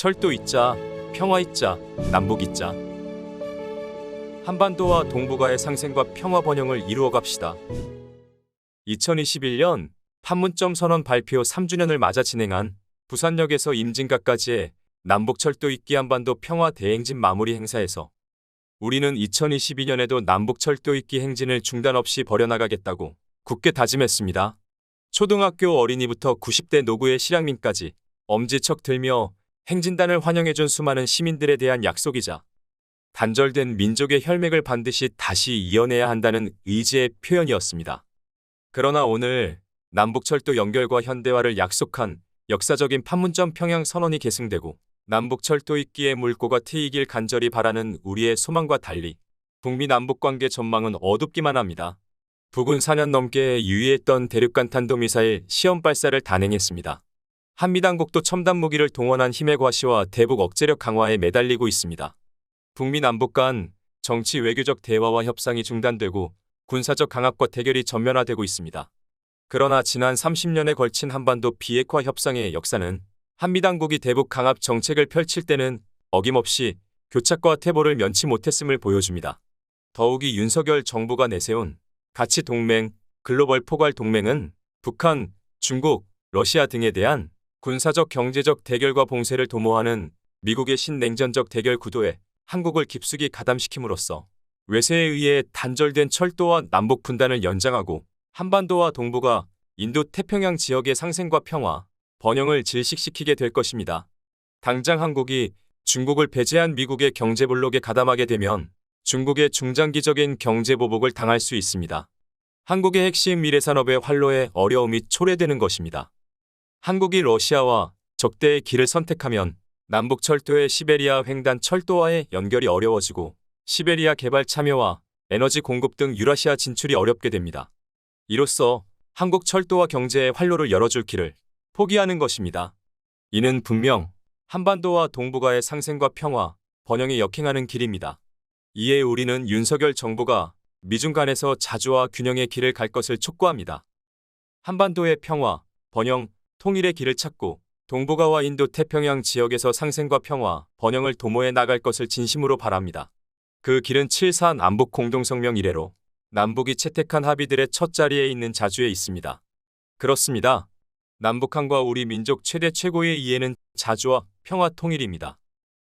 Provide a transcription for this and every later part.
철도 있자, 평화 있자, 남북 있자. 한반도와 동북아의 상생과 평화 번영을 이루어 갑시다. 2021년 판문점 선언 발표 3주년을 맞아 진행한 부산역에서 임진각까지의 남북철도 있기 한반도 평화 대행진 마무리 행사에서 우리는 2022년에도 남북철도 있기 행진을 중단 없이 벌여나가겠다고 굳게 다짐했습니다. 초등학교 어린이부터 90대 노구의 실향민까지 엄지척 들며 행진단을 환영해준 수많은 시민들에 대한 약속이자 단절된 민족의 혈맥을 반드시 다시 이어내야 한다는 의지의 표현이었습니다. 그러나 오늘 남북철도 연결과 현대화를 약속한 역사적인 판문점 평양 선언이 계승되고 남북철도 있기의 물꼬가 트이길 간절히 바라는 우리의 소망과 달리 북미 남북관계 전망은 어둡기만 합니다. 북은 4년 넘게 유의했던 대륙간 탄도미사일 시험 발사를 단행했습니다. 한미당국도 첨단 무기를 동원한 힘의 과시와 대북 억제력 강화에 매달리고 있습니다. 북미 남북 간 정치 외교적 대화와 협상이 중단되고 군사적 강압과 대결이 전면화되고 있습니다. 그러나 지난 30년에 걸친 한반도 비핵화 협상의 역사는 한미당국이 대북 강압 정책을 펼칠 때는 어김없이 교착과 퇴보를 면치 못했음을 보여줍니다. 더욱이 윤석열 정부가 내세운 가치 동맹, 글로벌 포괄 동맹은 북한, 중국, 러시아 등에 대한 군사적 경제적 대결과 봉쇄를 도모하는 미국의 신냉전적 대결 구도에 한국을 깊숙이 가담시킴으로써 외세에 의해 단절된 철도와 남북 분단을 연장하고 한반도와 동북아, 인도 태평양 지역의 상생과 평화, 번영을 질식시키게 될 것입니다. 당장 한국이 중국을 배제한 미국의 경제 블록에 가담하게 되면 중국의 중장기적인 경제 보복을 당할 수 있습니다. 한국의 핵심 미래산업의 활로에 어려움이 초래되는 것입니다. 한국이 러시아와 적대의 길을 선택하면 남북철도의 시베리아 횡단 철도와의 연결이 어려워지고 시베리아 개발 참여와 에너지 공급 등 유라시아 진출이 어렵게 됩니다. 이로써 한국 철도와 경제의 활로를 열어줄 길을 포기하는 것입니다. 이는 분명 한반도와 동북아의 상생과 평화, 번영에 역행하는 길입니다. 이에 우리는 윤석열 정부가 미중 간에서 자주와 균형의 길을 갈 것을 촉구합니다. 한반도의 평화, 번영, 통일의 길을 찾고 동북아와 인도 태평양 지역에서 상생과 평화, 번영을 도모해 나갈 것을 진심으로 바랍니다. 그 길은 7.4 남북 공동성명 이래로 남북이 채택한 합의들의 첫 자리에 있는 자주에 있습니다. 그렇습니다. 남북한과 우리 민족 최대 최고의 이해는 자주와 평화 통일입니다.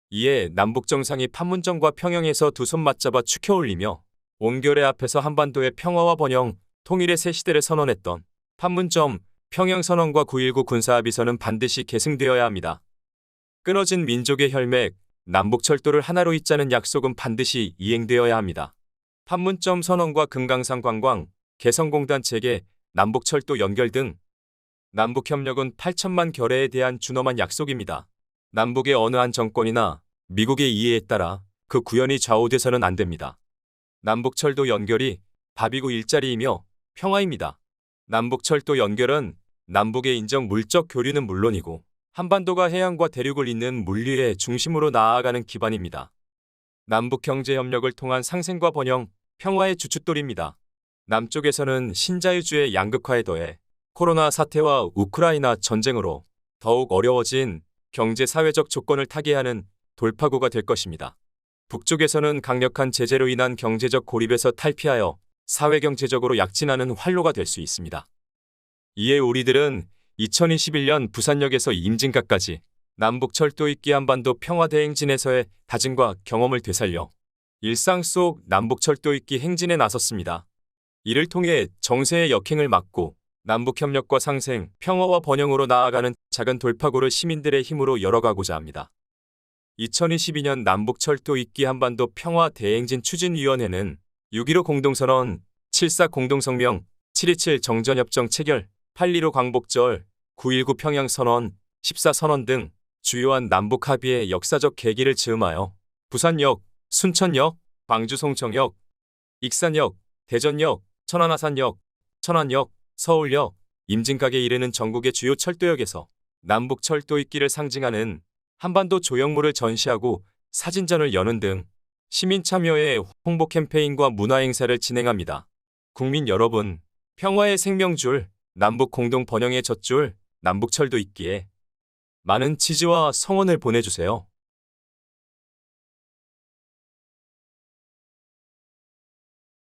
이에 남북 정상이 판문점과 평양에서 두 손 맞잡아 축혀올리며 온결의 앞에서 한반도의 평화와 번영, 통일의 새 시대를 선언했던 판문점, 평양선언과 9.19 군사합의서는 반드시 계승되어야 합니다. 끊어진 민족의 혈맥, 남북철도를 하나로 잇자는 약속은 반드시 이행되어야 합니다. 판문점 선언과 금강산 관광, 개성공단 재개, 남북철도 연결 등 남북협력은 8천만 결의에 대한 준엄한 약속입니다. 남북의 어느 한 정권이나 미국의 이해에 따라 그 구현이 좌우돼서는 안 됩니다. 남북철도 연결이 밥이고 일자리이며 평화입니다. 남북철도 연결은 남북의 인정 물적 교류는 물론이고 한반도가 해양과 대륙을 잇는 물류의 중심으로 나아가는 기반입니다. 남북경제협력을 통한 상생과 번영, 평화의 주춧돌입니다. 남쪽에서는 신자유주의 양극화에 더해 코로나 사태와 우크라이나 전쟁으로 더욱 어려워진 경제사회적 조건을 타개하는 돌파구가 될 것입니다. 북쪽에서는 강력한 제재로 인한 경제적 고립에서 탈피하여 사회경제적으로 약진하는 활로가 될 수 있습니다. 이에 우리들은 2021년 부산역에서 임진각까지 남북철도 있기 한반도 평화대행진에서의 다짐과 경험을 되살려 일상 속 남북철도 있기 행진에 나섰습니다. 이를 통해 정세의 역행을 막고 남북협력과 상생, 평화와 번영으로 나아가는 작은 돌파구를 시민들의 힘으로 열어가고자 합니다. 2022년 남북철도 있기 한반도 평화대행진 추진위원회는 6.15 공동선언, 7.4 공동성명, 7.27 정전협정 체결, 8.15 광복절, 9.19 평양선언, 14선언 등 주요한 남북 합의의 역사적 계기를 즈음하여 부산역, 순천역, 광주 송정역, 익산역, 대전역, 천안아산역, 천안역, 서울역, 임진각에 이르는 전국의 주요 철도역에서 남북 철도 있기를 상징하는 한반도 조형물을 전시하고 사진전을 여는 등 시민 참여의 홍보 캠페인과 문화행사를 진행합니다. 국민 여러분, 평화의 생명줄, 남북 공동 번영의 젖줄, 남북철도 있기에 많은 지지와 성원을 보내주세요.